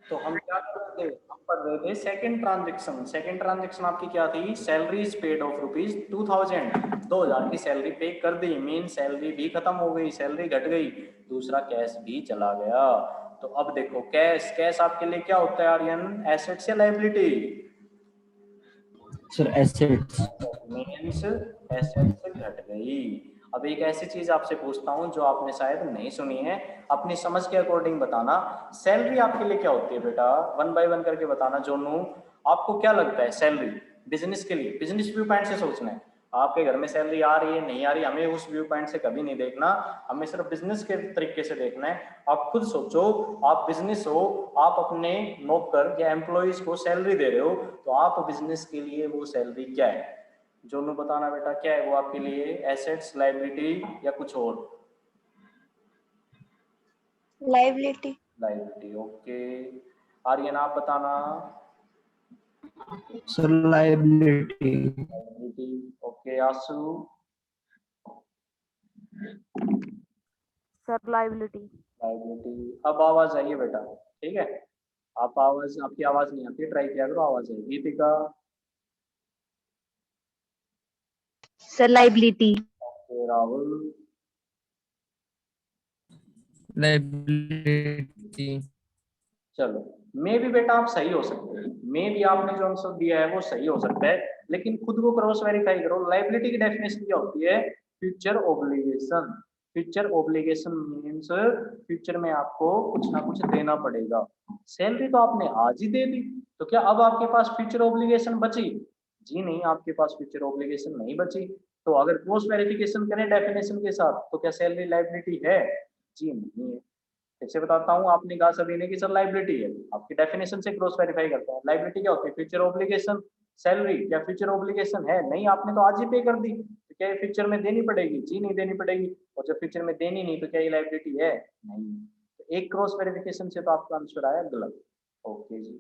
तो हम क्या कर रहे थे, हम पढ़ रहे थे सेकंड ट्रांजेक्शन। सेकंड ट्रांजेक्शन आपकी क्या थी, सैलरीज पेड ऑफ रुपीज 2000 की सैलरी पे कर दी, मीन सैलरी भी खत्म हो गई, सैलरी घट गई, दूसरा कैश भी चला गया। तो अब देखो कैश, कैश आपके लिए क्या होता है आर्यन, एसेट्स या liability? Sir assets. Means assets घट गई। अब एक ऐसी चीज आपसे पूछता हूं जो आपने शायद नहीं सुनी है, अपनी समझ के अकॉर्डिंग बताना। सैलरी आपके लिए क्या होती है बेटा, वन बाय वन करके बताना। जोनू आपको क्या लगता है सैलरी बिजनेस के लिए, बिजनेस व्यू पॉइंट से सोचना है। आपके घर में सैलरी आ रही है नहीं आ रही, हमें उस व्यू पॉइंट से कभी नहीं देखना, हमें सिर्फ बिजनेस के तरीके से देखना है। आप खुद सोचो, आप बिजनेस हो, आप अपने नौकर या एम्प्लॉइज को सैलरी दे रहे हो, तो आप बिजनेस के लिए वो सैलरी क्या है? जोनू बताना बेटा, क्या है वो आपके लिए, एसेट्स, लायबिलिटी या कुछ और? लाइबिलिटी। Liability, okay. आर्यन आप बताना। Sir liability. Liability, okay. आंसू? Sir liability. लायबिलिटी। अब आवाज आइए बेटा, ठीक है। आप आवाज, आपकी आवाज नहीं आती, ट्राई किया करो, आवाज है। Geetika? Sir liability. Okay. Rahul? Liability. चलो, मे भी बेटा आप सही हो सकते हैं, मे भी आपने जो आंसर दिया है वो सही हो सकता है, लेकिन खुद को क्रॉस वेरीफाई करो। लायबिलिटी की डेफिनेशन क्या होती है, future obligation. Future obligation means future में आपको कुछ ना कुछ देना पड़ेगा। सैलरी तो आपने आज ही दे दी, तो क्या अब आपके पास फ्यूचर ओब्लिगेशन बची? जी नहीं, आपके पास फ्यूचर ओब्लिगेशन नहीं बची। तो अगर क्रॉस वेरिफिकेशन करें डेफिनेशन के साथ, तो क्या सैलरी लायबिलिटी है? जी नहीं है। फिर से बताता हूँ, आपने कहा सभी ने कि सर लाइबिलिटी है, आपकी डेफिनेशन से क्रॉस वेरीफाई करते हैं। लाइबिलिटी क्या होती है, फ्यूचर ऑब्लिगेशन। सैलरी क्या फ्यूचर ऑब्लिगेशन है? नहीं, आपने तो आज ही पे कर दी, तो क्या ये फ्यूचर में देनी पड़ेगी? जी नहीं देनी पड़ेगी। और जब फ्यूचर में देनी नहीं, तो क्या ये लाइबिलिटी है? नहीं। तो एक क्रॉस वेरिफिकेशन से तो आपका आंसर आया गलत। ओके जी,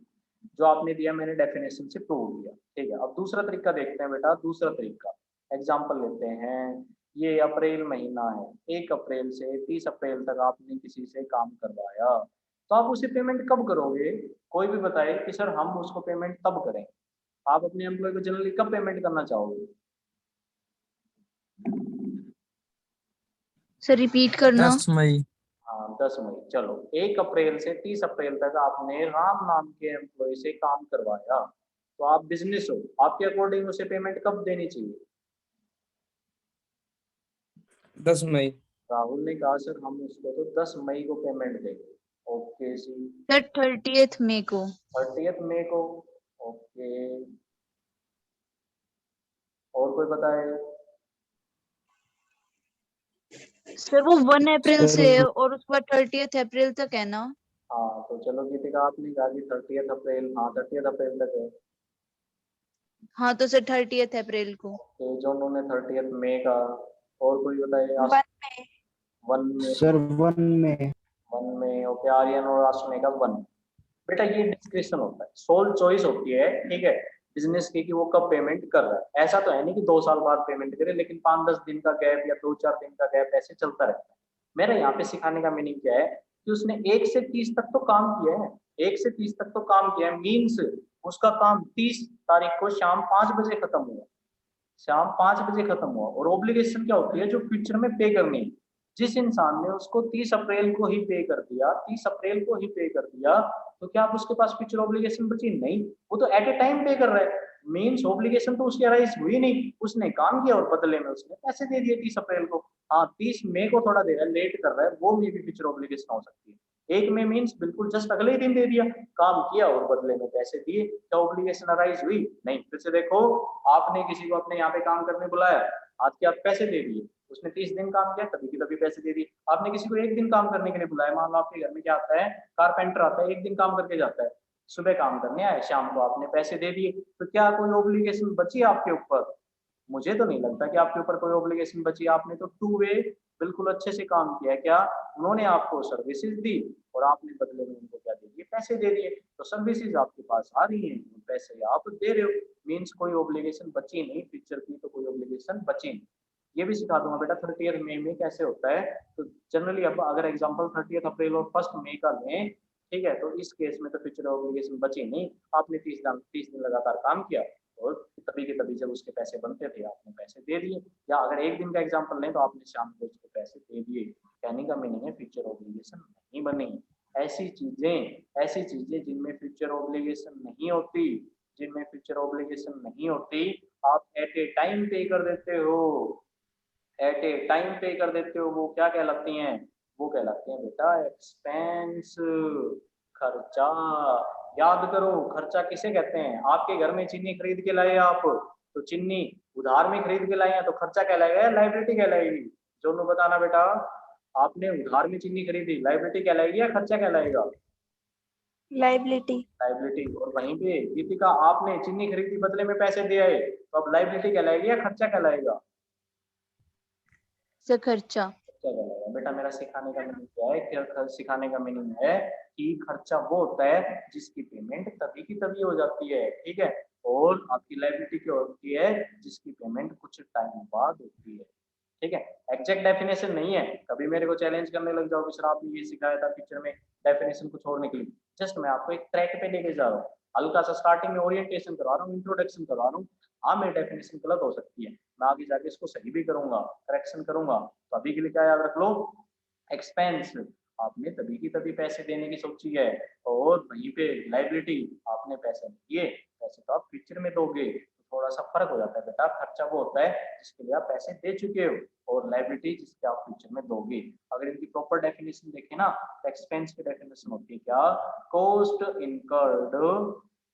जो आपने दिया मैंने डेफिनेशन से प्रूव किया, ठीक है। अब दूसरा तरीका देखते हैं बेटा, दूसरा तरीका। एग्जाम्पल लेते हैं, ये अप्रैल महीना है, 1 अप्रैल से 30 अप्रैल तक आपने किसी से काम करवाया, तो आप उसे पेमेंट कब करोगे? कोई भी बताए कि सर हम उसको पेमेंट तब करें। आप अपने एम्प्लॉय को जनरली कब पेमेंट करना चाहोगे? सर रिपीट करना। 10 मई। हाँ, 10 मई। चलो, 1 अप्रैल से 30 अप्रैल तक आपने राम नाम के एम्प्लॉय से काम करवाया, तो आप बिजनेस हो, आपके अकॉर्डिंग उसे पेमेंट कब देनी चाहिए? 10 मई। राहुल ने कहा सर हम उसको तो 10 मई को पेमेंट देंगे। ओके जी। सर 30 मई को। 30 मई को, ओके। और कोई बताए? सर वो 1 अप्रैल सर से है और उसके बाद 30 अप्रैल तक है ना। हाँ, तो चलो गीतिका, आपने कहा कि 30 अप्रैल, हाँ 30 अप्रैल तक है। हाँ तो सर 30 अप्रैल को। तो जो उन्होंने 30 मई का, और कोई बताए? 1 मई। 1 मई। सर 1 में। 1 मई, ओके। आर्यन और आसमे का 1। बेटा ये डिस्क्रिप्शन होता है, सोल चॉइस होती है, ठीक है, बिजनेस की, कि वो कब पेमेंट कर रहा है। ऐसा तो है नहीं कि 2 साल बाद पेमेंट करे, लेकिन 5-10 दिन का गैप या 2-4 दिन का गैप ऐसे चलता रहता है। मेरा यहाँ पे सिखाने का मीनिंग क्या है, कि उसने 1 से 30 तक तो काम किया है, 1 से 30 तक तो काम किया है, मीन्स उसका काम 30 तारीख को शाम 5 बजे खत्म हुआ, शाम 5 बजे खत्म हुआ। और ऑब्लिगेशन क्या होती है, जो फ्यूचर में पे करनी है। जिस इंसान ने उसको 30 अप्रैल को ही पे कर दिया, 30 अप्रैल को ही पे कर दिया, तो क्या आप उसके पास फ्यूचर ऑब्लिगेशन बची? नहीं, वो तो एट ए टाइम पे कर रहा है, मीन्स ऑब्लिगेशन तो उसकी अराइज हुई नहीं, उसने काम किया और बदले में उसने पैसे दे दिए 30 अप्रैल को। हाँ, 30 मई को थोड़ा दे रहा है, लेट कर रहा है, वो मे भी फ्यूचर ऑब्लिगेशन हो सकती है। 1 मई मीन्स बिल्कुल जस्ट अगले ही दिन दे दिया, काम किया और बदले में पैसे दिए, क्या ऑब्लिगेशन अराइज हुई? नहीं। फिर से देखो, आपने किसी को अपने यहाँ पे काम करने बुलाया, आज के आप पैसे दे दिए, उसने 30 दिन काम किया, तभी की तभी पैसे दे दिए। आपने किसी को 1 दिन काम करने के लिए बुलाया, मान लो आपके घर में क्या आता है, कारपेंटर आता है, 1 दिन काम करके जाता है, सुबह काम करने आए, शाम को आपने पैसे दे दिए, तो क्या कोई ऑब्लिगेशन बची आपके ऊपर? मुझे तो नहीं लगता कि आपके ऊपर कोई ऑब्लिगेशन बची। आपने तो टू वे बिल्कुल अच्छे से काम किया। क्या उन्होंने आपको सर्विसेज दी और आपने बदले में उनको क्या दे दिए, पैसे दे दिए, तो सर्विसेज आपके पास आ रही हैं, पैसे आप दे रहे हो, मीन्स कोई ऑब्लिगेशन बची नहीं, फ्यूचर की तो कोई ऑब्लिगेशन बची नहीं। ये भी सिखा दूंगा बेटा 30 मई में कैसे होता है। तो जनरली अब अगर एग्जांपल 30 अप्रैल और 1 मई का लें, ठीक है, तो इस केस में तो फ्यूचर ऑब्लिगेशन बची नहीं, आपने 30 दिन लगातार काम किया और तभी के तभी जब उसके पैसे बनते थे आपने पैसे दे दिए, या अगर एक दिन का एग्जांपल लें तो आपने शाम को उसको पैसे दे दिए। कहने का मीनिंग है फ्यूचर ऑब्लिगेशन नहीं बनी। ऐसी चीजें जिनमें फ्यूचर ऑब्लिगेशन नहीं होती, जिनमें फ्यूचर ऑब्लिगेशन नहीं होती, आप एट ए टाइम पे कर देते हो, एट ए टाइम पे कर देते हो, वो क्या कहलाती हैं? वो कहलाते हैं बेटा एक्सपेंस, खर्चा। याद करो, खर्चा किसे कहते हैं? आपके घर में चीनी खरीद के लाए आप, तो चीनी उधार में खरीद के लाए हैं तो खर्चा कहलाएगा या लाइबिलिटी कहलाएगी? दोनों बताना बेटा, आपने उधार में चीनी खरीदी, लाइबिलिटी कहलाएगी या खर्चा कहलाएगा? लाइबिलिटी। लाइबिलिटी। और वहीं पे दीपिका, आपने चीनी खरीदी बदले में पैसे दिए है, तो अब लाइबिलिटी कहलाएगी या खर्चा कहलाएगा? सर खर्चा। खर्चा कहलाएगा। बेटा मेरा सिखाने का मीनिंग क्या है? सिखाने का मीनिंग है कि खर्चा वो होता है जिसकी पेमेंट तभी की तभी हो जाती है, ठीक है, और आपकी लाइबिलिटी क्या होती है? जिसकी पेमेंट कुछ टाइम बाद होती है, ठीक है। एग्जैक्ट डेफिनेशन नहीं है, कभी मेरे को चैलेंज करने लग जाओ कि सर आपने ये सिखाया था पिक्चर में, डेफिनेशन कुछ और निकली। जस्ट मैं आपको एक ट्रैक पे लेके जा रहा हूँ, हल्का सा स्टार्टिंग में ओरिएंटेशन करवा रहा हूँ, इंट्रोडक्शन करवा रहा हूँ। हाँ मेरी डेफिनेशन गलत हो सकती है, मैं आगे जाके इसको सही भी करूंगा, करेक्शन करूंगा। तो अभी के लिए क्या याद रख लो, एक्सपेंस आपने तभी की तभी पैसे देने की सोची है, और वहीं पे लाइबिलिटी आपने पैसे दिए, पैसे तो आप फ्यूचर में दोगे, तो थोड़ा सा फर्क हो जाता है बेटा। खर्चा वो होता है जिसके लिए आप पैसे दे चुके हो, और लाइबिलिटी जिसके आप फ्यूचर में दोगे। अगर इनकी प्रॉपर डेफिनेशन देखें ना, तो एक्सपेंस की डेफिनेशन होती है क्या? कॉस्ट इनकर्ड,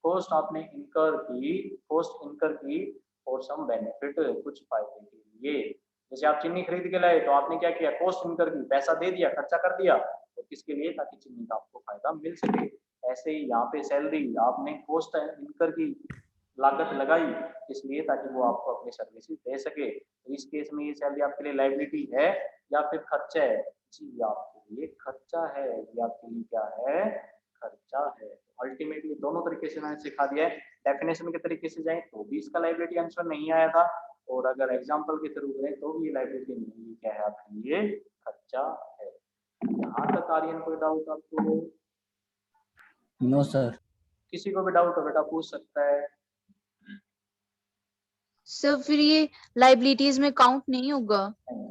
कॉस्ट आपने इनकर की, कॉस्ट इनकर की और सम बेनिफिट, कुछ फायदे के लिए। जैसे आप चीनी खरीद के लाए तो आपने क्या किया? कॉस्ट इनकर की, पैसा दे दिया, खर्चा कर दिया, तो किसके लिए? ताकि चीनी का आपको फायदा मिल सके। ऐसे ही यहाँ पे सैलरी आपने कॉस्ट इनकर की, लागत लगाई, इसलिए ताकि वो आपको अपनी सर्विसेज दे सके। तो इस केस में ये सैलरी आपके लिए लाइबिलिटी है या फिर खर्चा है? जी आपके लिए खर्चा है, ये आपके लिए क्या है? खर्चा है। अल्टीमेटली दोनों तरीके से मैंने सिखा दिया है। डेफिनेशन के तरीके से जाए तो भी इसका लाइबिलिटी आंसर नहीं आया था, और अगर एग्जाम्पल के थ्रू करें तो भी ये लाइबिलिटी नहीं, क्या है आपके लिए? खर्चा है। यहाँ तक आर्यन कोई डाउट आपको? No sir. किसी को भी डाउट हो बेटा पूछ सकता है। सर फिर ये लाइबिलिटीज में काउंट नहीं होगा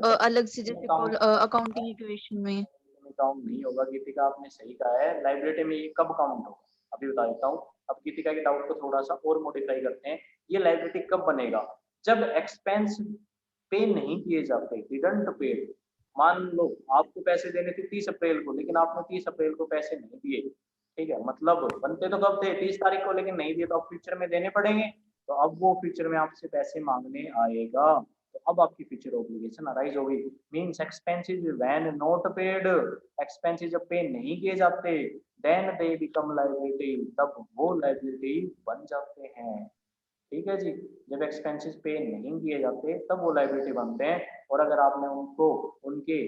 अलग से, जैसे अकाउंटिंग इक्वेशन में? काउंट नहीं होगा गीतिका, आपने सही कहा है। लाइबिलिटी में ये कब काउंट होगा अभी बता देता हूँ। अब गीतिका के डाउट को थोड़ा सा और मॉडिफाई करते हैं। ये लाइबिलिटी कब बनेगा? जब एक्सपेंस पे नहीं किए जाते, डिडंट पेड। मान लो आपको पैसे देने थे 30 अप्रैल को, लेकिन आपने 30 अप्रैल को पैसे नहीं दिए, ठीक है, मतलब बनते तो कब थे? 30 तारीख को, लेकिन नहीं दिए, तो अब फ्यूचर में देने पड़ेंगे। तो अब वो फ्यूचर में आपसे पैसे मांगने आएगा, तो अब आपकी फ्यूचर ऑब्लिगेशन अराइज होगी। Means expenses when not paid, expenses जब पे नहीं किए जाते, देन दे बिकम लायबिलिटी, तब वो लायबिलिटी बन जाते हैं, ठीक है जी। जब एक्सपेंसेस पे नहीं किए जाते तब वो लायबिलिटी बनते हैं, और अगर आपने उनको उनके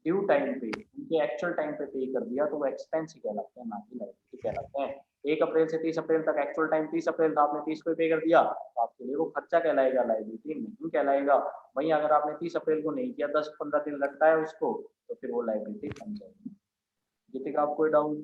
ड्यू टाइम पे, उनके एक्चुअल टाइम पे पे कर दिया तो वो एक्सपेंस ही कहलाते हैं, ना कि लायबिलिटी कहलाते हैं। 1 अप्रैल से 30 अप्रैल तक एक्चुअल टाइम 30 अप्रैल था, आपने 30 को पे कर दिया, तो आपके लिए वो खर्चा कहलाएगा, लायबिलिटी नहीं कहलाएगा। वहीं अगर आपने 30 अप्रैल को नहीं किया, 10-15 दिन लगता है उसको, तो फिर वो लायबिलिटी बन जाएगी। गीतिका आप कोई डाउट?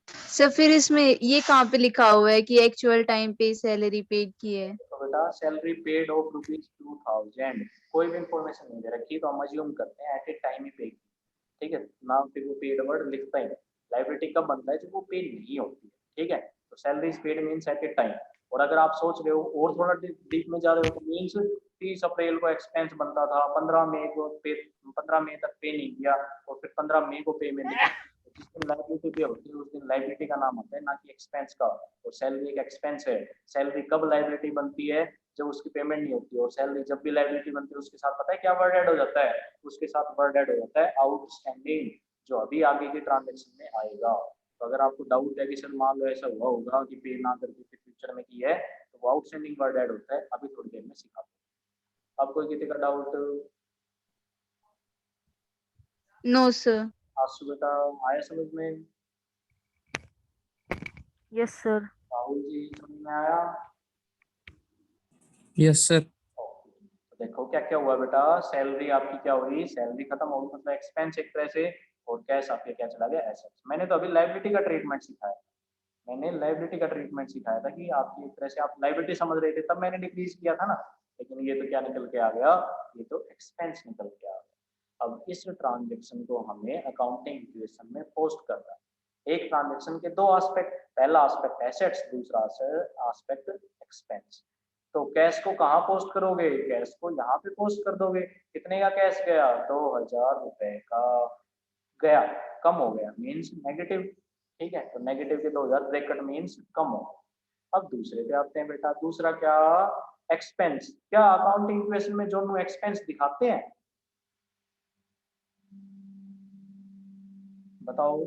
सर फिर इसमें ये कहाँ पे लिखा हुआ है कि एक्चुअल टाइम पे सैलरी पेड की है? तो बेटा सैलरी पेड ऑफ ₹2000, कोई भी इंफॉर्मेशन नहीं दे रखी, तो हम अज्यूम करते हैं एट ए टाइम ही पे, ठीक है ना, फिर वो पेड वर्ड लिखता है। लाइबिलिटी कब बनता है? जब वो पे नहीं होती है, ठीक है। तो salary is paid means at a time. और अगर आप सोच रहे हो और थोड़ा डीप में जा रहे हो, तो मीन्स 30 अप्रैल को एक्सपेंस बनता था, 15 मई को पे, 15 मई तक पे नहीं किया, और फिर 15 मई को पेमेंट किया, तो जिस दिन लाइबिलिटी पे होती है उस दिन लाइबिलिटी का नाम होता है, ना कि एक्सपेंस का। और सैलरी एक एक्सपेंस है। सैलरी कब लाइबिलिटी बनती है? जब उसकी पेमेंट नहीं होती है। और सैलरी जब भी लाइबिलिटी बनती है उसके साथ पता है क्या वर्ड ऐड हो जाता है? उसके साथ वर्ड ऐड हो जाता है आउटस्टैंडिंग, जो अभी आगे के ट्रांजेक्शन में आएगा। तो अगर आपको डाउट है कि सर मान लो ऐसा हुआ होगा कि पे ना करके फिर फ्यूचर में की है, तो वो आउटस्टैंडिंग वर्ड ऐड होता है, अभी थोड़ी देर में सिखा दूँ। अब कोई किसी का डाउट? No sir. आंसू बेटा आया समझ में? Yes sir. राहुल जी समझ में आया? Yes sir. तो देखो क्या क्या हुआ बेटा, सैलरी आपकी क्या हुई? सैलरी खत्म होगी, मतलब एक्सपेंस एक तरह से और कैश आपके क्या चला गया एसेट्स। मैंने तो अभी लायबिलिटी का ट्रीटमेंट सिखाया, मैंने लायबिलिटी का ट्रीटमेंट सिखाया था कि आपकी एक तरह से आप लायबिलिटी समझ रहे थे, तब मैंने डिक्रीज किया था ना, लेकिन ये तो क्या निकल के आ गया, ये तो एक्सपेंस निकल के आ गया। अब इस ट्रांजेक्शन को हमें अकाउंटिंग इक्वेशन में पोस्ट करना है। एक ट्रांजेक्शन के दो एस्पेक्ट, पहला एस्पेक्ट एसेट्स, दूसरा एस्पेक्ट एक्सपेंस। तो कैश को कहाँ पोस्ट करोगे, कैश को यहाँ पे पोस्ट कर दोगे। कितने का कैश गया, 2000 रुपए का गया, कम हो गया मीन्स नेगेटिव, ठीक है, तो नेगेटिव के 2000 ब्रैकेट मीन्स कम हो। अब दूसरे पे आते हैं बेटा, दूसरा क्या, एक्सपेंस। क्या अकाउंटिंग इक्वेशन में जो एक्सपेंस दिखाते हैं, बताओ।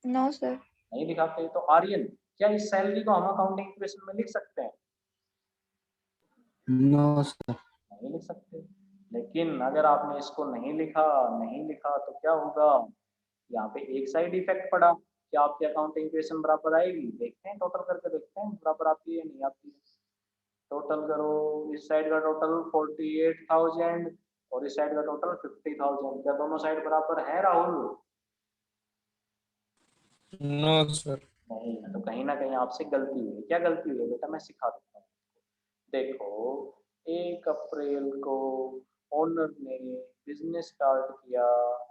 No sir. नहीं दिखाते, तो आर्यन क्या इस सैलरी को हम अकाउंटिंग इक्वेशन में लिख सकते हैं? No sir. नहीं लिख सकते। लेकिन अगर आपने इसको नहीं लिखा तो क्या होगा, यहाँ पे एक साइड इफेक्ट पड़ा। क्या आपकी अकाउंटिंग इक्वेशन बराबर आएगी, देखते हैं टोटल करके, देखते हैं बराबर आती है नहीं आती है। टोटल करो, इस साइड का टोटल 48,000 और इस साइड का टोटल 50,000, क्या दोनों साइड बराबर है राहुल? No sir. नहीं, तो कहीं ना कहीं आपसे गलती हुई है। क्या गलती हुई है बेटा, मैं सिखा देता हूँ। देखो, 1 अप्रैल को ओनर ने बिजनेस स्टार्ट किया,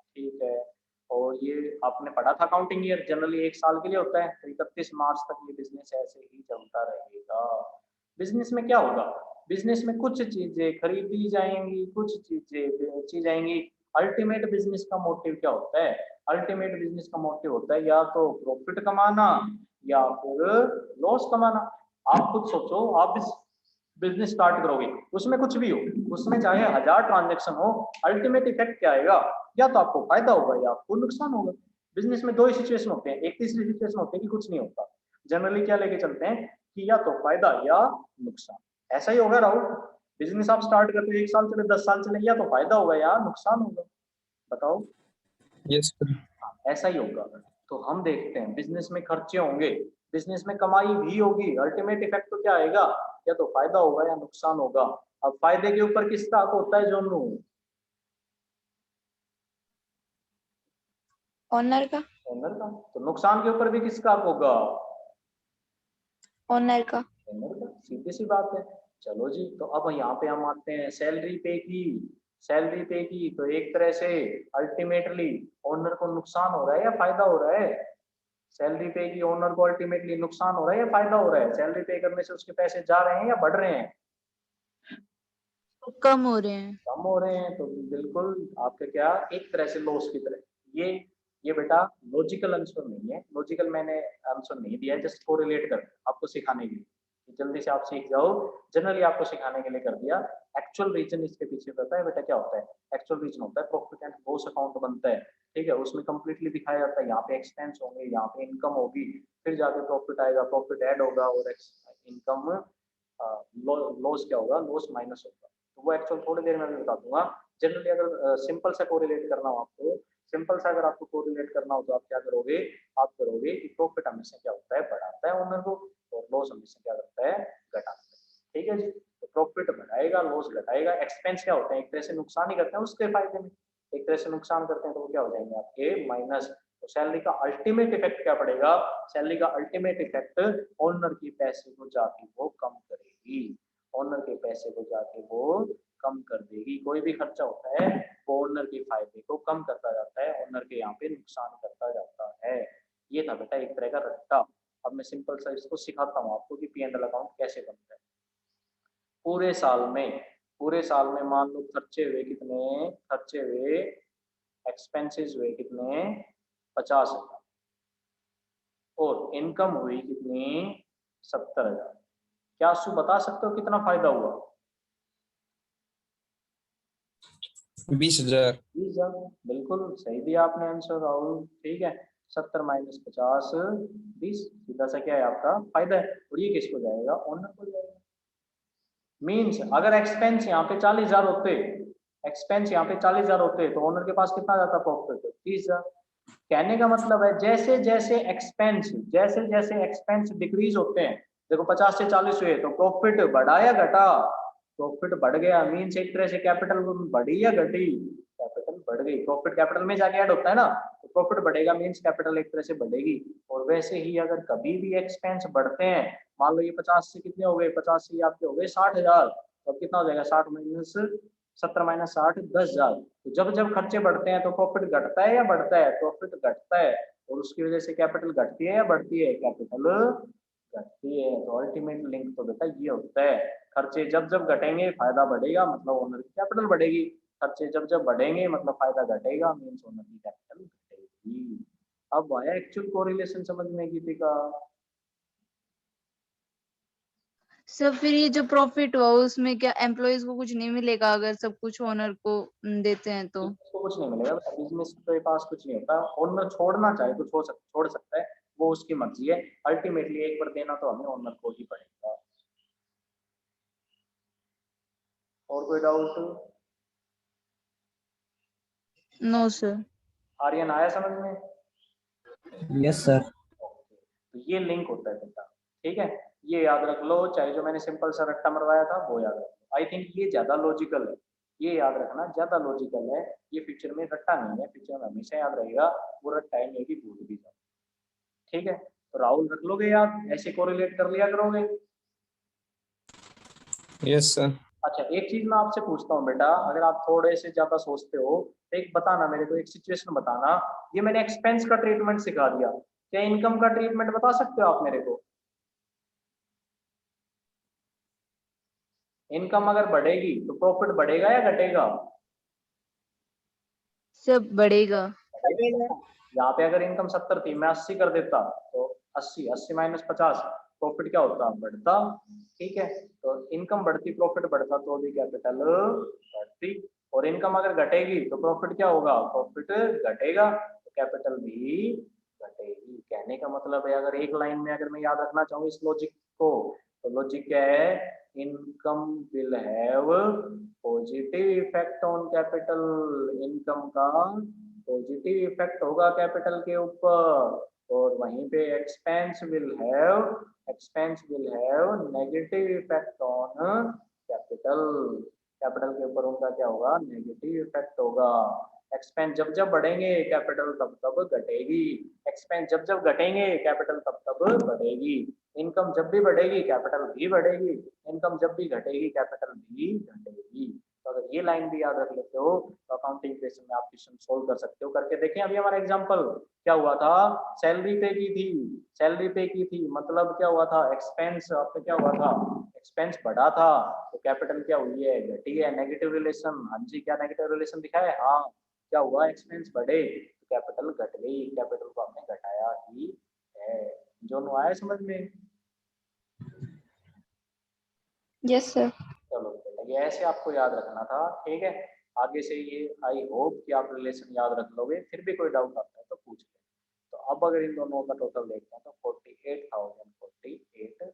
ठीक है, और ये आपने पढ़ा था अकाउंटिंग ईयर जनरली 1 साल के लिए होता है, तो 31 मार्च तक ये बिजनेस ऐसे ही चलता रहेगा। बिजनेस में क्या होगा, बिजनेस में कुछ चीजें खरीदी जाएंगी, कुछ चीजें बेची जाएंगी। अल्टीमेट बिजनेस का मोटिव क्या होता है, अल्टीमेट बिजनेस का मोटिव होता है या तो प्रॉफिट कमाना या फिर लॉस कमाना। आप खुद सोचो, आप इस बिजनेस स्टार्ट करोगे, उसमें कुछ भी हो, उसमें चाहे 1000 ट्रांजेक्शन हो, अल्टीमेट इफेक्ट क्या आएगा, या तो आपको फायदा होगा या आपको नुकसान होगा। बिजनेस में दो ही सिचुएशन होते हैं, एक तीसरी सिचुएशन होती है कि कुछ नहीं होता। जनरली क्या लेके चलते हैं कि या तो फायदा या नुकसान। ऐसा ही होगा राहुल, बिजनेस आप स्टार्ट करते हो 1 साल चले 10 साल चले, या तो फायदा होगा या नुकसान होगा, बताओ। Yes sir. हाँ, ऐसा ही होगा। तो हम देखते हैं बिजनेस में खर्चे होंगे, बिजनेस में कमाई भी होगी, अल्टीमेट इफेक्ट तो क्या आएगा, या तो फायदा होगा या नुकसान होगा। अब फायदे के ऊपर किसका हक होता है जोनू, ओनर का। ओनर का। तो नुकसान के ऊपर भी किसका हक होगा, ओनर का। ओनर का, सीधी सी बात है। चलो जी, तो अब यहाँ पे हम आते हैं सैलरी पे की। सैलरी पे की तो एक तरह से अल्टीमेटली ओनर को नुकसान हो रहा है या फायदा हो रहा है, सैलरी पे की ओनर को अल्टीमेटली नुकसान हो रहा है या फायदा हो रहा है, सैलरी पे करने से उसके पैसे जा रहे हैं या बढ़ रहे हैं, कम हो रहे हैं। कम हो रहे हैं। तो बिल्कुल आपके क्या, एक तरह से लॉस की तरह। ये बेटा लॉजिकल आंसर नहीं है, लॉजिकल मैंने आंसर नहीं दिया है, जस्ट कोरिलेट कर आपको सिखाने के लिए, जल्दी से आप सीख जाओ, जनरली आपको सिखाने के लिए कर दिया। एक्चुअल रीजन इसके पीछे पता है बेटा क्या होता है, एक्चुअल रीजन होता है प्रॉफिट एंड लॉस अकाउंट बनता है, ठीक है, उसमें कंप्लीटली दिखाया जाता है, यहाँ पे एक्सपेंस होंगे, यहाँ पे इनकम होगी, फिर जाके प्रॉफिट आएगा, प्रॉफिट ऐड होगा और इनकम लॉस क्या होगा, लॉस माइनस होगा। तो वो एक्चुअल थोड़ी देर में बता दूंगा। जनरली अगर सिंपल सा कोरिलेट करना हो आपको, सिंपल सा अगर आपको कोरिलेट करना हो तो आप क्या करोगे, आप करोगे कि प्रॉफिट हमेशा क्या होता है, बढ़ाता है ओनर को, और लॉस हमेशा क्या करता है, घटाता है, ठीक है जी। तो प्रॉफिट बढ़ाएगा, लॉस घटाएगा। एक्सपेंस क्या होते हैं, एक तरह से नुकसान ही करते हैं उसके फायदे में, एक तरह से नुकसान करते हैं, तो वो क्या हो जाएंगे आपके माइनस। तो सैलरी का अल्टीमेट इफेक्ट क्या पड़ेगा, सैलरी का अल्टीमेट इफेक्ट ओनर के पैसे को जाके वो कम करेगी, ओनर के पैसे को जाके वो कम कर देगी। कोई भी खर्चा होता है वो ओनर के फायदे को कम करता जाता है, ओनर के यहाँ पे नुकसान करता जाता है। ये था बेटा एक तरह का रट्टा। अब मैं सिंपल सा इसको सिखाता हूँ आपको कि P&L अकाउंट कैसे बनता है। पूरे साल में मान लो खर्चे हुए कितने, खर्चे हुए एक्सपेंसेस हुए कितने, 50,000, और इनकम हुई कितनी, 70,000। क्या आंसू बता सकते हो कितना फायदा हुआ, 20,000। 20,000। बिल्कुल सही दिया आपने आंसर राहुल, ठीक है। 70 माइनस 50 20, सीधा सा क्या है आपका फायदा है, और ये किसको जाएगा, ओनर को जाएगा। मीन्स अगर एक्सपेंस यहाँ पे 40,000 होते, एक्सपेंस यहाँ पे 40,000 होते तो ओनर के पास कितना जाता प्रॉफिट, 30,000। कहने का मतलब है जैसे जैसे एक्सपेंस डिक्रीज होते हैं, देखो 50 से 40 हुए तो प्रॉफिट बढ़ा या घटा, प्रॉफिट बढ़ गया मीन्स एक तरह से कैपिटल बढ़ी या घटी, कैपिटल बढ़ गई, प्रॉफिट कैपिटल में जाके ऐड होता है ना, तो प्रॉफिट बढ़ेगा मीन्स कैपिटल एक तरह से बढ़ेगी। और वैसे ही अगर कभी भी एक्सपेंस बढ़ते हैं, मान लो ये 50 से कितने हो गए, 50 से आपके हो गए 60,000, तो अब कितना हो जाएगा 60 माइनस 70 माइनस 60 10,000। तो जब जब खर्चे बढ़ते हैं तो प्रॉफिट घटता है या बढ़ता है, प्रॉफिट घटता है, और उसकी वजह से कैपिटल घटती है या बढ़ती है, कैपिटल घटती है। तो अल्टीमेट लिंक तो बेटा ये होता है, खर्चे जब जब घटेंगे फायदा बढ़ेगा मतलब ओनर की कैपिटल बढ़ेगी, खर्चे जब जब बढ़ेंगे मतलब फायदा घटेगा मीन्स ओनर की कैपिटल घटेगी। अब आया एक्चुअल कोरिलेशन समझ में गीतिका? सर फिर ये जो प्रॉफिट हुआ उसमें क्या एम्प्लॉयज को कुछ नहीं मिलेगा अगर सब कुछ ओनर को देते हैं तो? उसको कुछ नहीं मिलेगा, बिजनेस के पास कुछ नहीं होता, ओनर छोड़ना चाहे तो छोड़ सकता है, वो उसकी मर्जी है, अल्टीमेटली एक बार देना तो हमें ओनर को ही पड़ेगा। और कोई डाउट? No sir. आर्यन आया समझ में? Yes sir. ओके, तो ये लिंक होता है बेटा, ठीक है, ये याद रख लो, चाहे जो मैंने सिंपल सा रट्टा मरवाया था वो याद रख लो, आई थिंक ये ज्यादा लॉजिकल है, ये याद रखना ज्यादा लॉजिकल है, ये फ्यूचर में रट्टा नहीं है, फ्यूचर में हमेशा याद रहेगा, वो रट्टा है मे भी भूल भी जाओ, ठीक है। तो राहुल रख लोगे याद, ऐसे कोरिलेट कर लिया करोगे। Yes sir. अच्छा एक चीज मैं आपसे पूछता हूँ बेटा, अगर आप थोड़े से ज्यादा सोचते हो तो एक बताना मेरे को, एक सिचुएशन बताना, ये मैंने एक्सपेंस का ट्रीटमेंट सिखा दिया, क्या इनकम का ट्रीटमेंट बता सकते हो आप मेरे को? इनकम अगर बढ़ेगी तो प्रॉफिट बढ़ेगा या घटेगा? सब बढ़ेगा। यहाँ पे अगर इनकम 70 थी, मैं 80 कर देता, तो 80 माइनस 50, प्रॉफिट क्या होता, बढ़ता, ठीक है। तो इनकम बढ़ती प्रॉफिट बढ़ता तो भी कैपिटल बढ़ती, और इनकम अगर घटेगी तो प्रॉफिट क्या होगा, प्रॉफिट घटेगा, तो कैपिटल भी घटेगी। कहने का मतलब है, अगर एक लाइन में अगर मैं याद रखना चाहूँ इस लॉजिक को, तो लॉजिक क्या है, income will have positive effect on capital, income का पॉजिटिव इफेक्ट होगा कैपिटल के ऊपर, और वहीं पे expense will have negative effect on capital, capital के ऊपर उनका क्या होगा, नेगेटिव इफेक्ट होगा। एक्सपेंस जब जब बढ़ेंगे कैपिटल तब तब घटेगी, एक्सपेंस जब जब घटेंगे कैपिटल तब तब बढ़ेगी, इनकम जब भी बढ़ेगी कैपिटल भी बढ़ेगी, इनकम जब भी घटेगी कैपिटल भी घटेगी। तो अगर ये लाइन भी याद रख लेते हो तो अकाउंटिंग इक्वेशन में आप क्वेश्चन सोल्व कर सकते हो। करके देखें, अभी हमारा एग्जांपल क्या हुआ था, सैलरी पे की थी, सैलरी पे की थी, मतलब क्या हुआ था, एक्सपेंस आपका क्या हुआ था, एक्सपेंस बढ़ा था, तो कैपिटल क्या हुई है, घटी है, नेगेटिव रिलेशन, हाँ जी क्या नेगेटिव रिलेशन दिखा है, हाँ क्या हुआ, एक्सपेंस बढ़े तो कैपिटल घट गई, कैपिटल को हमने घटाया ही है। जो आया समझ में? Yes sir. चलो बेटा ये ऐसे आपको याद रखना था, ठीक है, आगे से ये आई होप कि आप रिलेशन याद रख लोगे, फिर भी कोई डाउट आता है तो पूछ ले। तो अब अगर इन दोनों का टोटल देखते हैं तो 48,000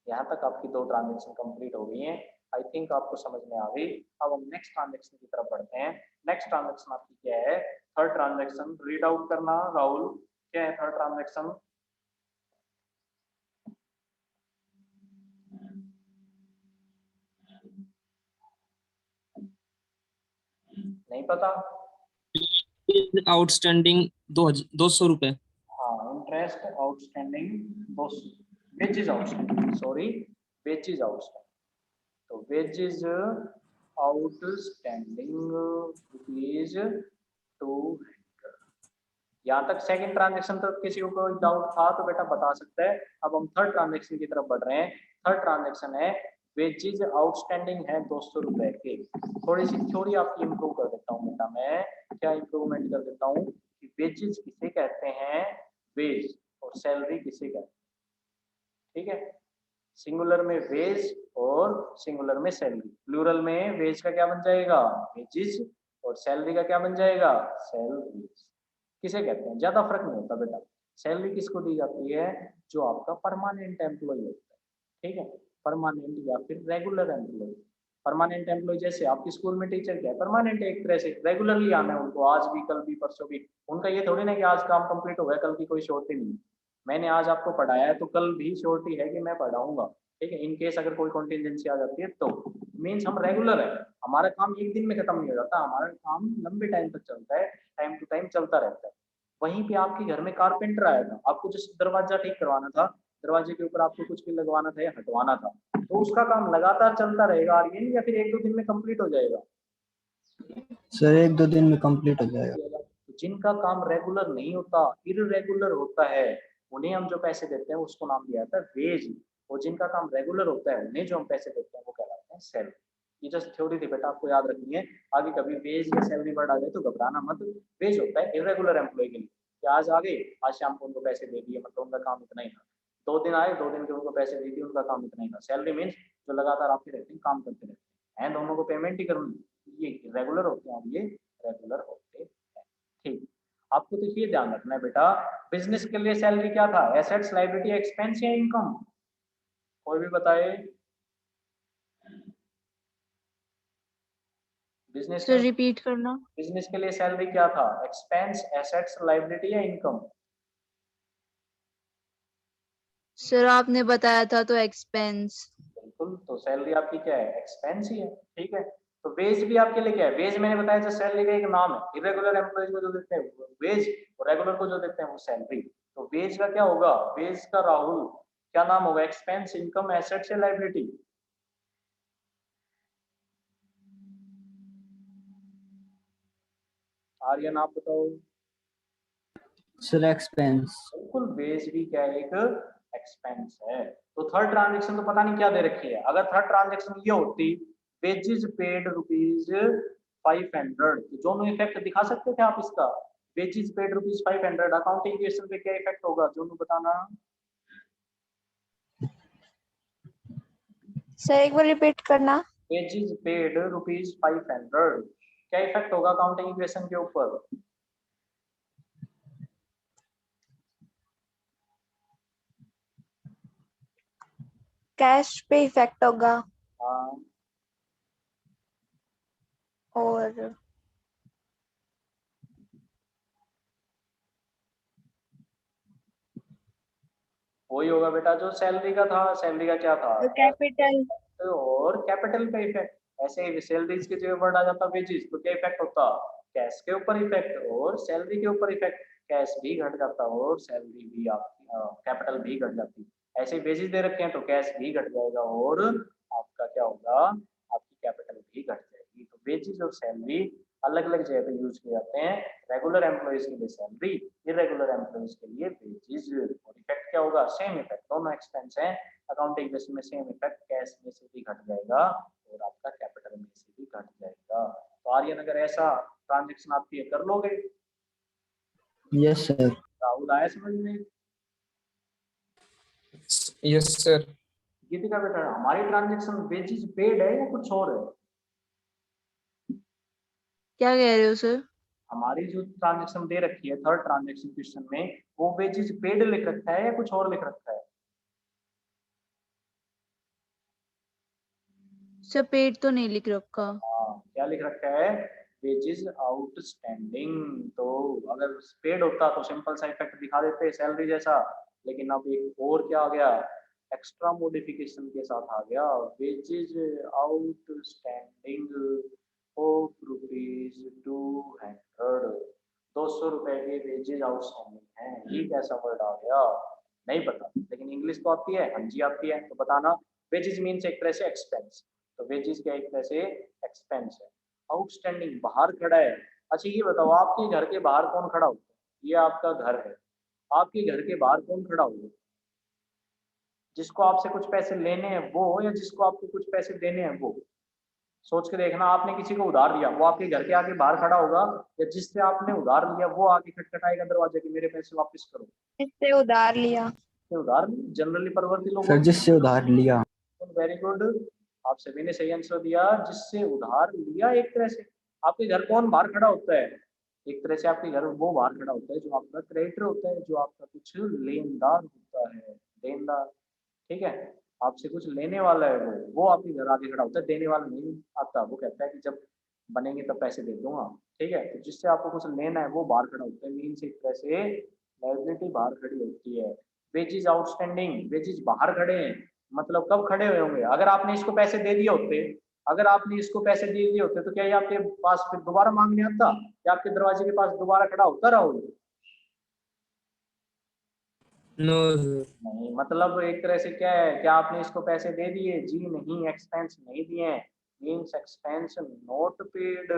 यहाँ तक आपकी दो ट्रांजेक्शन कंप्लीट हो गई हैं, आई थिंक आपको समझ में आ गई। अब हम नेक्स्ट ट्रांजेक्शन की तरफ बढ़ते हैं। नेक्स्ट ट्रांजेक्शन आपकी क्या है, थर्ड ट्रांजेक्शन, रीड आउट करना राहुल, क्या है थर्ड ट्रांजेक्शन? नहीं पता? आउटस्टैंडिंग 200 रुपए। हाँ interest outstanding 200, wages outstanding, sorry wages outstanding, तो वेजेस आउटस्टैंडिंग रुपीज 200। यहाँ तक सेकंड ट्रांजेक्शन तक किसी को कोई डाउट था तो बेटा बता सकता है। अब हम थर्ड ट्रांजेक्शन की तरफ बढ़ रहे हैं। थर्ड ट्रांजेक्शन है वेजेस आउटस्टैंडिंग है 200 रुपए के। थोड़ी सी थ्योरी आपकी इंप्रूव कर देता हूँ बेटा, मैं क्या इंप्रूवमेंट कर देता हूँ कि वेजेस किसे कहते हैं, वेज, और सैलरी किसे कहते हैं, ठीक है। सिंगुलर में वेज और सिंगुलर में सैलरी, प्लूरल में वेज का क्या बन जाएगा, वेजेस, और सैलरी का क्या बन जाएगा, सैलरीज। किसे कहते हैं, ज्यादा फर्क नहीं होता बेटा। सैलरी किसको दी जाती है, जो आपका परमानेंट एम्प्लॉय होता है, ठीक है, परमानेंट या फिर रेगुलर एम्प्लॉय। परमानेंट एम्प्लॉय जैसे आपके स्कूल में टीचर क्या है, परमानेंट, एक तरह से रेगुलरली आना है उनको, आज भी कल भी परसों भी, उनका ये थोड़ी ना कि आज काम कंप्लीट हो गया कल की कोई श्योरिटी नहीं, मैंने आज आपको पढ़ाया है तो कल भी श्योरिटी है कि मैं पढ़ाऊंगा, ठीक है, इन केस अगर कोई कॉन्टिजेंसी आ जाती है तो मीन्स हम रेगुलर है, हमारा काम एक दिन में खत्म नहीं हो जाता, हमारा काम लंबे टाइम तक चलता है, टाइम टू टाइम चलता रहता है। वहीं पे आपके घर में कारपेंटर आया था, आपको जिस दरवाजा ठीक करवाना था, दरवाजे के ऊपर आपको कुछ भी लगवाना था या हटवाना था, तो उसका काम लगातार चलता रहेगा आर्यन, या फिर एक दो दिन में कंप्लीट हो जाएगा? सर 1-2 दिन में कंप्लीट हो जाएगा। तो जिनका काम रेगुलर नहीं होता, इररेगुलर होता है, उन्हें हम जो पैसे देते हैं उसको नाम दिया जाता है वेज, और जिनका काम रेगुलर होता है उन्हें जो हम पैसे देते हैं वो कहलाते हैं सैलरी। ये जस्ट थ्योरी थी बेटा, आपको याद रखनी है, आगे कभी वेज या सैलरी वर्ड आ जाए तो घबराना मत। वेज होता है इररेगुलर एम्प्लॉय के लिए, कि आज आ गए, आज शाम को उनको पैसे दे दिए, मतलब उनका काम इतना ही था। 2 दिन आए, 2 दिन के उनको पैसे दे दिए, उनका काम इतना ही था। सैलरी मीन्स जो लगातार आपके रहते हैं, काम करते रहते हैं, दोनों को पेमेंट ही करनी, ये रेगुलर होते हैं और ये रेगुलर होते हैं। ठीक, आपको तो ये ध्यान रखना है बेटा, बिजनेस के लिए सैलरी क्या था, एसेट्स, लायबिलिटी, एक्सपेंस या इनकम? कोई भी बताए। बिजनेस सर रिपीट करना। बिजनेस के लिए सैलरी क्या था, एक्सपेंस, एसेट्स, लायबिलिटी या इनकम? सर आपने बताया था तो एक्सपेंस। बिल्कुल, तो सैलरी आपकी क्या है, एक्सपेंस ही है। ठीक है, तो वेज भी आपके लिए क्या है, वेज मैंने बताया जो सैलरी का एक नाम है, इरेगुलर एम्प्लॉइज को जो देते हैं वो वेज, और रेगुलर को जो देते हैं वो सैलरी। तो वेज का क्या होगा, वेज का राहुल क्या नाम होगा, एक्सपेंस, इनकम, एसेट्स या लायबिलिटी? आर्यन आप बताओ। Sir expense. बिल्कुल, वेज भी क्या है, एक एक्सपेंस है। तो थर्ड ट्रांजेक्शन तो पता नहीं क्या दे रखी है, अगर थर्ड ट्रांजेक्शन ये होती वेजेस पेड ₹500, तो दोनों इफेक्ट दिखा सकते थे आप इसका, वेजेस पेड ₹500, अकाउंटिंग इक्वेशन पे क्या इफेक्ट होगा, दोनों बताना। सर एक बार रिपीट करना। वेजेस पेड ₹500, क्या इफेक्ट होगा अकाउंटिंग इक्वेशन के ऊपर? कैश पे इफेक्ट होगा। हाँ, और वही होगा बेटा जो सैलरी का था, सैलरी का क्या था, कैपिटल। और कैपिटल का इफेक्ट। ऐसे ही सैलरीज के जो वर्ड आ जाता वेजेस, तो क्या इफेक्ट होता, कैश के ऊपर इफेक्ट और सैलरी के ऊपर इफेक्ट, कैश भी घट जाता और सैलरी भी आपकी कैपिटल भी घट जाती। ऐसे वेजेस दे रखे हैं तो कैश भी घट जाएगा और आपका क्या होगा, आपकी कैपिटल भी घट जाएगी। तो वेजेस और सैलरी अलग अलग जगह पे यूज किए जाते हैं, रेगुलर एम्प्लॉइज के लिए सैलरी, इरेगुलर एम्प्लॉइज के लिए वेजेस। और इफेक्ट क्या होगा, सेम इफेक्ट, दोनों एक्सपेंस है, अकाउंटिंग बेस में सेम इफेक्ट, कैश में से भी घट जाएगा और आपका कैपिटल में से भी घट जाएगा। तो आर्यन अगर ऐसा ट्रांजेक्शन आप ये कर लोगे, यस सर। राहुल आया समझ में? Yes sir. गीतिका बेटा हमारी ट्रांजेक्शन वेजेस पेड है या कुछ और है? क्या कह रहे हो सर? हमारी जो ट्रांजेक्शन दे रखी है थर्ड ट्रांजेक्शन क्वेश्चन में, वो वेजेस पेड लिख रखा है या कुछ और लिख रखा है? सर पेड तो नहीं लिख रखा। हाँ, क्या लिख रखा है, वेजेस आउटस्टैंडिंग। तो अगर पेड होता तो सिंपल सा इफेक्ट दिखा देते सैलरी जैसा, लेकिन अब एक और क्या आ गया, एक्स्ट्रा मॉडिफिकेशन के साथ आ गया, वेजेस आउटस्टैंडिंग ऑफ ₹200, 200 रुपए के वेजेस आउटस्टैंडिंग है। ये कैसा वर्ड आ गया, नहीं पता, लेकिन इंग्लिश तो आती है, हाँ जी आती है, तो बताना। वेजेस मीन्स एक तरह से एक्सपेंस, तो वेजेस क्या एक तरह से एक्सपेंस है। आउटस्टैंडिंग बाहर खड़ा है। अच्छा ये बताओ, आपके घर के बाहर कौन खड़ा होता है, ये आपका घर है, आपके घर के बाहर कौन खड़ा होगा, जिसको आपसे कुछ पैसे लेने हैं वो, या जिसको आपको कुछ पैसे देने हैं वो? सोच के देखना, आपने किसी को उधार दिया, वो आपके घर के आगे बाहर खड़ा होगा, या जिससे आपने उधार लिया वो आके खटखटाएगा दरवाजे के, मेरे पैसे वापस करो? इससे उधार लिया। तो उधार जनरली परवर्ती लोग सर जिससे उधार लिया। वेरी गुड, आप सभी ने सही आंसर दिया, जिससे उधार लिया। एक तरह से आपके घर कौन बाहर खड़ा होता है, एक तरह से आपके घर वो बाहर खड़ा होता है जो आपका क्रेडिटर होता है, जो आपका कुछ लेनदार होता है, देनदार। ठीक है, आपसे कुछ लेने वाला है वो आपके घर आगे खड़ा होता है, देने वाला नहीं आता, वो कहता है कि जब बनेंगे तब पैसे दे दूंगा। ठीक है, तो जिससे आपको कुछ लेना है वो बाहर खड़ा होता है, मीन्स एक तरह से लायबिलिटी बाहर खड़ी होती है। वेजेस आउटस्टैंडिंग, वेजेस बाहर खड़े हैं, मतलब कब खड़े हुए होंगे? अगर आपने इसको पैसे दे दिए होते, अगर आपने इसको पैसे दे दिए होते तो क्या ये आपके पास फिर दोबारा मांगने आता या आपके दरवाजे के पास दोबारा खड़ा होता राहुल? No sir. नहीं, मतलब एक तरह से क्या है, क्या आपने इसको पैसे दे दिए? जी नहीं, एक्सपेंस नहीं दिए, means expense not paid,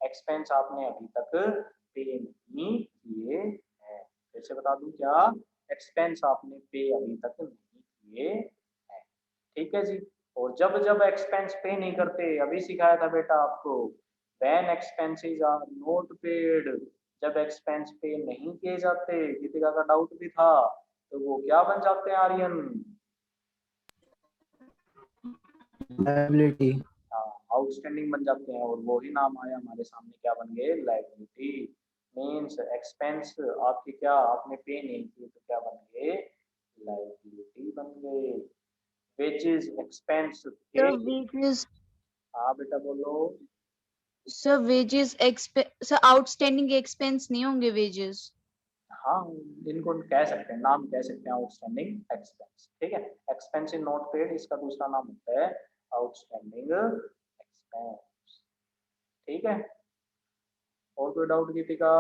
expense आपने अभी तक पे नहीं किए हैं। फिर से बता दूं क्या, एक्सपेंस आपने पे अभी तक नहीं किए हैं, ठीक है जी। और जब जब एक्सपेंस पे नहीं करते, अभी सिखाया था बेटा आपको, when expenses are not paid, जब एक्सपेंस पे नहीं किए जाते, गीतिका का डाउट भी था, तो वो क्या बन जाते हैं आर्यन? लायबिलिटी। आउटस्टैंडिंग बन जाते हैं, और वो ही नाम आया हमारे सामने, क्या बन गए? लायबिलिटी। मीन्स एक्सपेंस आपके क्या, आपने पे नहीं किए तो क्या बन गए? लायबिलिटी बन गए। वेजेस एक्सपेंस पे। सर वेजेस, हाँ बेटा बोलो। Sir wages expense, sir outstanding expense नहीं होंगे वेजेस? हाँ, इनको कह सकते हैं, नाम कह सकते हैं आउटस्टैंडिंग एक्सपेंस, ठीक है। एक्सपेंस इन नॉट पेड, इसका दूसरा नाम होता है आउटस्टैंडिंग एक्सपेंस, ठीक है। और कोई doubt Geetika?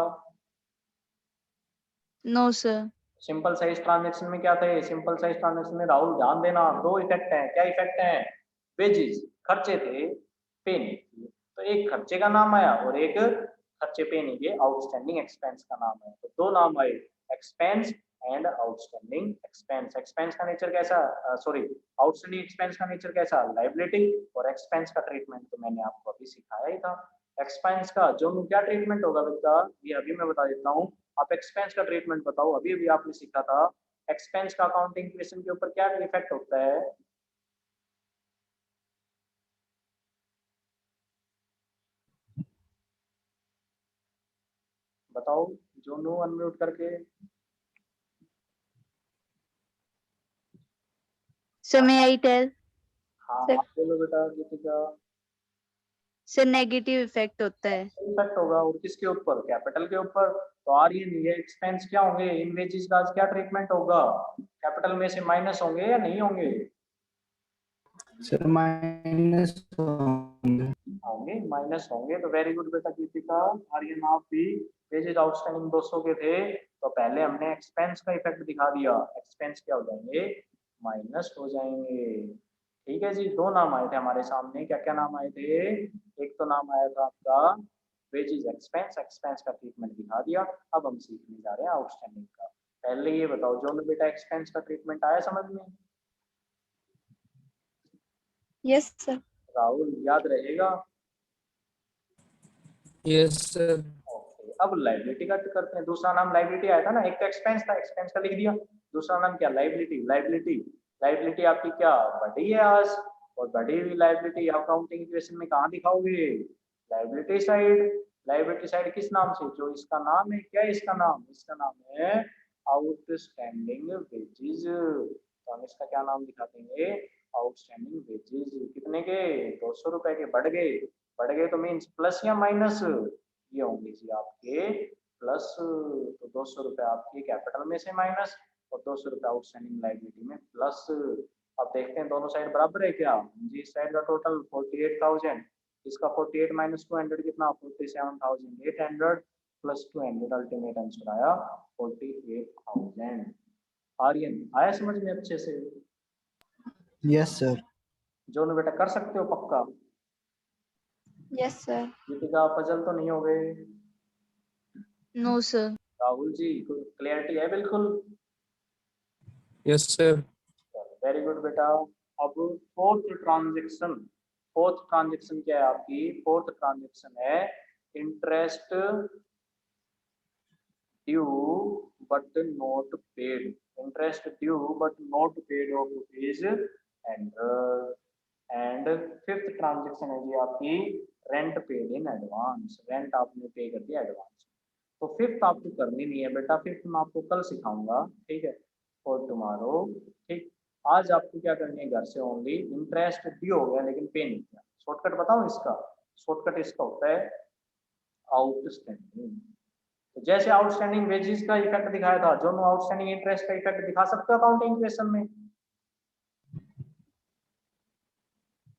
No sir. Simple size transaction में क्या थे? सिंपल साइज ट्रांजैक्शन में राहुल ध्यान देना, दो इफेक्ट हैं। क्या इफेक्ट हैं? वेजेस खर्चे थे, पे नहीं किए, तो एक खर्चे का नाम आया और एक खर्चे पे नहीं किए, आउटस्टैंडिंग एक्सपेंस का नाम आया। तो दो नाम आए, expense and outstanding expense. Expense का नेचर कैसा, सॉरी, आउटस्टैंडिंग एक्सपेंस का नेचर कैसा? लायबिलिटी। और एक्सपेंस का ट्रीटमेंट तो मैंने आपको अभी सिखाया ही था। एक्सपेंस का जो क्या ट्रीटमेंट होगा बेटा, ये अभी मैं बता देता हूँ। आप एक्सपेंस का ट्रीटमेंट बताओ, अभी अभी आपने सीखा था। एक्सपेंस का अकाउंटिंग इक्वेशन के ऊपर क्या इफेक्ट होता है? बताओ, जोनू अनम्यूट करके। Sir may I tell? हाँ सर आप बोलो बेटा गीतिका। सर नेगेटिव इफेक्ट होता है। इफेक्ट होगा, और किसके ऊपर? कैपिटल के ऊपर। तो आर्यन ये एक्सपेंस क्या होंगे? इन वेजेस का क्या ट्रीटमेंट होगा? कैपिटल में से माइनस होंगे या नहीं होंगे? सर माइनस होंगे। होंगे, माइनस होंगे। तो वेरी गुड बेटा गीतिका। आर्यन आप भी, वेजेस आउटस्टैंडिंग 200 के थे, तो पहले हमने एक्सपेंस का इफेक्ट दिखा दिया, एक्सपेंस क्या हो जाएंगे? माइनस हो जाएंगे, ठीक है जी। दो नाम आए थे हमारे सामने, क्या क्या नाम आए थे? एक तो नाम आया था आपका वेजेस एक्सपेंस, एक्सपेंस का ट्रीटमेंट दिखा दिया। अब हम सीखने जा रहे हैं आउटस्टैंडिंग का। पहले ये बताओ जो बेटा, एक्सपेंस का ट्रीटमेंट आया समझ में? Yes sir. राहुल याद रहेगा? Yes sir. ओके, अब लाइबिलिटी का करते हैं। दूसरा नाम लाइबिलिटी आया था ना, एक तो एक्सपेंस था, एक्सपेंस का लिख दिया। दूसरा नाम क्या? लाइबिलिटी। लाइबिलिटी, लाइबिलिटी आपकी क्या बढ़ी है आज? और बढ़ी हुई लाइबिलिटी अकाउंटिंग इक्वेशन में कहाँ दिखाओगे? Liability side. लाइबिलिटी साइड किस नाम से? जो इसका नाम है, क्या है इसका नाम? इसका नाम है आउटस्टैंडिंग वेजेस। तो हम इसका क्या नाम दिखा देंगे? Outstanding wages. कितने के? 200 रुपए के। बढ़ गए, बढ़ गए तो मीन्स प्लस या माइनस? ये होंगे जी आपके प्लस। तो 200 रुपए आपके कैपिटल में से माइनस, और 200 रुपए आउटस्टैंडिंग लायबिलिटी में प्लस। अब देखते हैं दोनों साइड बराबर है क्या जी। इस साइड का टोटल 48,000, इसका 48 माइनस 200 कितना? 47,800 प्लस 200, अल्टीमेट आंसर आया 48,000। आर्यन आया समझ में अच्छे से? Yes sir. जो बेटा कर सकते हो पक्का? Yes sir. दीपिका पजल तो नहीं हो गए? No sir. Rahul ji clarity है बिल्कुल? Yes sir. वेरी गुड बेटा। अब फोर्थ ट्रांजैक्शन, फोर्थ ट्रांजैक्शन क्या है आपकी? फोर्थ ट्रांजैक्शन है interest due but not paid. Interest due but not paid of rupees 100। And fifth transaction है जी आपकी rent paid in advance. Rent आपने पे कर दिया एडवांस। तो फिफ्थ आपको करनी नहीं है बेटा, फिफ्थ मैं आपको कल सिखाऊंगा, ठीक है, फॉर टुमारो। ठीक, आज आपको क्या करनी है घर से ओनली, इंटरेस्ट ड्यू हो गया लेकिन पे नहीं किया। शॉर्टकट बताऊं इसका? शॉर्टकट इसका होता है आउटस्टैंडिंग। तो जैसे आउटस्टैंडिंग वेजेस का इफेक्ट दिखाया था, जो आउटस्टैंडिंग इंटरेस्ट का इफेक्ट दिखा सकते हो अकाउंटिंग इक्वेशन में?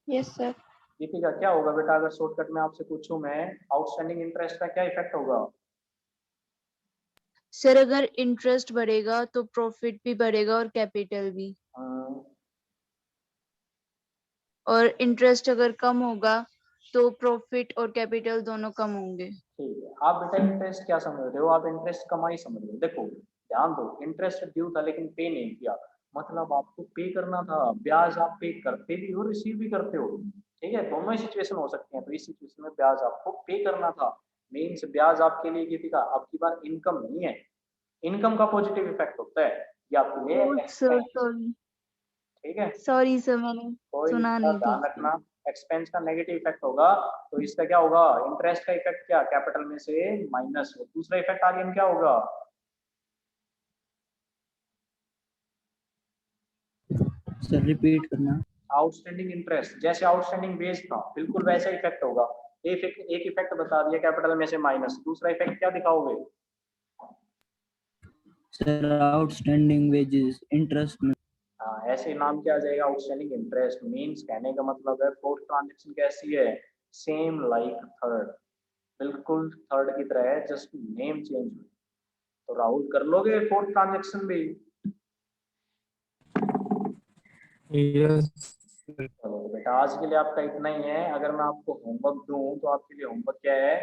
Yes, sir. दीपिका क्या होगा बेटा अगर शॉर्टकट में आपसे पूछूं मैं आउटस्टैंडिंग इंटरेस्ट का क्या इफेक्ट होगा? सर अगर इंटरेस्ट बढ़ेगा तो प्रॉफिट भी बढ़ेगा और कैपिटल भी, और इंटरेस्ट अगर कम होगा तो प्रॉफिट और कैपिटल दोनों कम होंगे। ठीक है, आप बेटा इंटरेस्ट क्या समझ रहे हो? आप इंटरेस्ट कमाई समझ रहे हो? देखो ध्यान दो, इंटरेस्ट ड्यू था लेकिन पे नहीं किया, मतलब आपको पे करना था, ब्याज आप पे करते भी हो रिसीव भी करते हो, ठीक है, दोनों ही सिचुएशन हो सकती हैं। तो इस सिचुएशन में ब्याज आपको पे करना था, मीन्स ब्याज आपके लिए ये था, अब की बार इनकम नहीं है, इनकम का पॉजिटिव इफेक्ट होता है, ये आपके लिए सर एक्सपेंस, सॉरी ठीक है, सॉरी सर, मैंने कोई सुना इसका नहीं ध्यान ठीक से। रखना, एक्सपेंस का नेगेटिव इफेक्ट होगा, तो इसका क्या होगा, इंटरेस्ट का इफेक्ट क्या, कैपिटल में से माइनस हो, दूसरा इफेक्ट आगे में क्या होगा, सर रिपीट करना। आउटस्टैंडिंग इंटरेस्ट, जैसे आउटस्टैंडिंग बेस था बिल्कुल वैसा इफेक्ट होगा, एक इफेक्ट बता दिया कैपिटल में से माइनस, दूसरा इफेक्ट क्या दिखाओगे? सर आउटस्टैंडिंग वेजेस इंटरेस्ट में। हाँ, ऐसे नाम क्या आ जाएगा, आउटस्टैंडिंग इंटरेस्ट, मींस कहने का मतलब है फोर्थ ट्रांजैक्शन कैसी है, सेम लाइक थर्ड, बिल्कुल थर्ड की तरह है, जस्ट नेम चेंज हुई। तो राहुल कर लोगे फोर्थ ट्रांजैक्शन भी? Yes. चलो तो बेटा आज के लिए आपका इतना ही है, अगर मैं आपको होमवर्क दूं तो आपके लिए होमवर्क क्या है,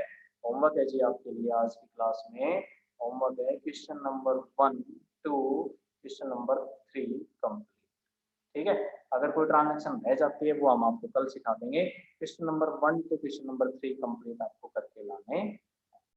होमवर्क है जी आपके लिए आज की क्लास में, होमवर्क है question number 1 to question number 3 complete, ठीक है, अगर कोई ट्रांजैक्शन रह जाती है वो हम आपको कल सिखा देंगे, question number 1 to question number 3 complete आपको करके लाने